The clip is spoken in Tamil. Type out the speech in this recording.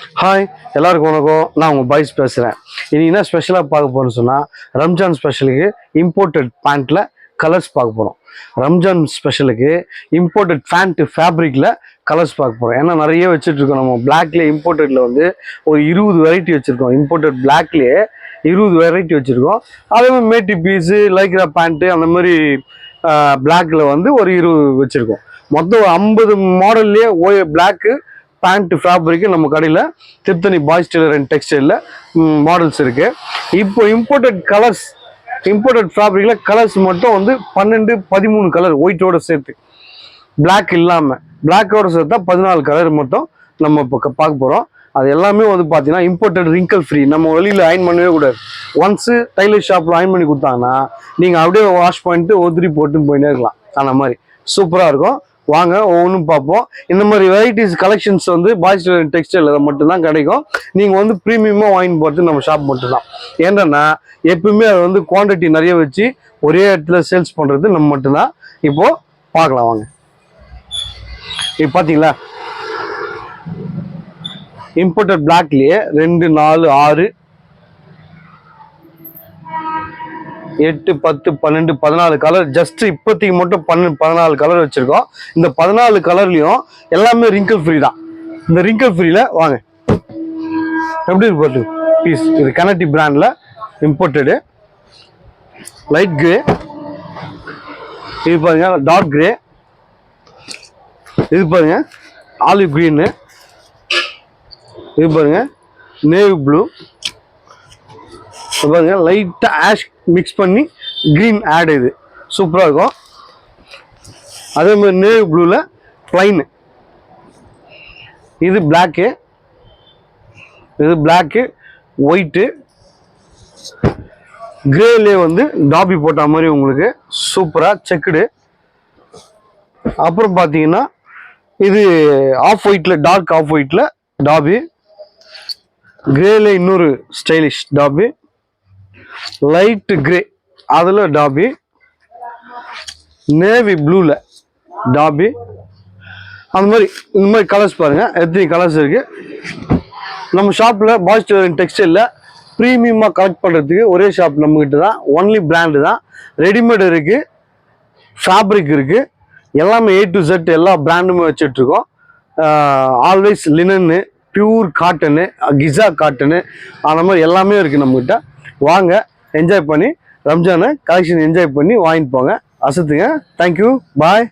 ஹாய் எல்லாருக்கும் வணக்கம். நான் உங்கள் பாய்ஸ் பேசுகிறேன். இனி என்ன ஸ்பெஷலாக பார்க்க போகிறேன்னு சொன்னால், ரம்ஜான் ஸ்பெஷலுக்கு இம்போர்ட்டட் பேண்ட்டில் கலர்ஸ் பார்க்க போகிறோம். ரம்ஜான் ஸ்பெஷலுக்கு இம்போர்ட்டட் பேண்ட்டு ஃபேப்ரிக்கில் கலர்ஸ் பார்க்க போகிறோம். ஏன்னா நிறைய வச்சுட்ருக்கோம். நம்ம பிளாக்லேயே இம்போர்ட்டடில் வந்து ஒரு 20 வெரைட்டி வச்சுருக்கோம். இம்போர்ட்டட் பிளாக்லேயே 20 வெரைட்டி வச்சுருக்கோம். அதே மாதிரி மேட்டி பீஸு, லைக்ரா பேண்ட்டு, அந்த மாதிரி பிளாக்கில் வந்து ஒரு 20 வச்சுருக்கோம். மொத்தம் 50 மாடல்லையே பிளாக்கு பேண்ட் ஃபேப்ரிக்கு நம்ம கடையில் திருத்தணி பாய்ஸ் டெய்லர் அண்ட் டெக்ஸ்டைலில் மாடல்ஸ் இருக்குது. இப்போ இம்போர்ட்டட் ஃபேப்ரிக்கில் கலர்ஸ் மட்டும் வந்து 12-13 கலர் ஒயிட்டோட சேர்த்து, பிளாக் இல்லாமல் பிளாக்கோட சேர்த்தா 14 கலர் மட்டும் நம்ம இப்போ பார்க்க போகிறோம். அது எல்லாமே வந்து பார்த்தீங்கன்னா இம்போர்ட்டட் ரிங்கிள் ஃப்ரீ. நம்ம வெளியில் அயன் பண்ணவே கூடாது. ஒன்ஸு டைலர் ஷாப்பில் அயன் பண்ணி கொடுத்தாங்கன்னா நீங்கள் அப்படியே வாஷ் பண்ணிட்டு ஒதுரி போட்டு போயிட்டே இருக்கலாம். அந்த மாதிரி சூப்பராக இருக்கும். வாங்க ஒவ்வொன்றும் பார்ப்போம். இந்த மாதிரி வெரைட்டிஸ் கலெக்ஷன்ஸ் வந்து பாய்ஸ் டெக்ஸ்டைலில் மட்டும்தான் கிடைக்கும். நீங்கள் வந்து ப்ரீமியமாக வாங்கி போகிறது நம்ம ஷாப் மட்டும்தான். ஏன்னா எப்பவுமே அது வந்து குவான்டிட்டி நிறைய வச்சு ஒரே இடத்துல சேல்ஸ் பண்ணுறது நம்ம மட்டும்தான். இப்போது பார்க்கலாம் வாங்க. இப்போ பார்த்தீங்களா, இம்போர்ட்டட் பிளாக்லேயே 2, 4, 6, 8, 10, 12, 14 கலர். ஜஸ்ட் இப்போதைக்கு மட்டும் 14 கலர் வச்சிருக்கோம். இந்த 14 கலர்லையும் எல்லாமே ரிங்கிள் ஃப்ரீ தான். இந்த ரிங்கிள் ஃப்ரீல வாங்க எப்படி இருக்கு பீஸ். இது கனட்டி பிராண்ட்ல இம்போர்ட்டடு லைட் கிரே. இது பாருங்க டார்க் கிரே. இது பாருங்க ஆலிவ் கிரீனு. இது பாருங்க நேவி ப்ளூ. பாருங்க லைட்டாக ஆஷ் மிக்ஸ் பண்ணி க்ரீன் ஆட். இது சூப்பராக இருக்கும். அதே மாதிரி நேவி ப்ளூவில் ப்ளைனு. இது பிளாக்கு. இது பிளாக்கு, ஒயிட்டு, கிரேலே வந்து டாபி போட்ட மாதிரி உங்களுக்கு சூப்பராக செக்குடு. அப்புறம் பார்த்தீங்கன்னா இது ஆஃப் ஒயிட்டில், டார்க் ஆஃப் ஒயிட்டில் டாபி. கிரேல இன்னொரு ஸ்டைலிஷ் டாபி. லைட் கிரே அதில் டாபி. நேவி ப்ளூவில் டாபி. அந்த மாதிரி இந்த மாதிரி கலர்ஸ் பாருங்கள் எத்தனை கலர்ஸ் இருக்குது. நம்ம ஷாப்பில் பாய்ஸ் டெக்ஸ்டைலில் ப்ரீமியமாக கலெக்ட் பண்ணுறதுக்கு ஒரே ஷாப் நம்மக்கிட்ட தான். ஒன்லி பிராண்டு தான். ரெடிமேட் இருக்குது, ஃபேப்ரிக் இருக்குது, எல்லாமே A to Z எல்லா பிராண்டுமே வச்சிட்ருக்கோம். ஆல்வேஸ் லினன்னு, பியூர் காட்டனு, கிசா காட்டனு, அந்த மாதிரி எல்லாமே இருக்குது நம்மக்கிட்ட. வாங்க என்ஜாய் பண்ணி ரம்ஜானை கலெக்ஷன் என்ஜாய் பண்ணி வாங்கிட்டு போங்க. அசத்துங்க. தேங்க்யூ. பாய்.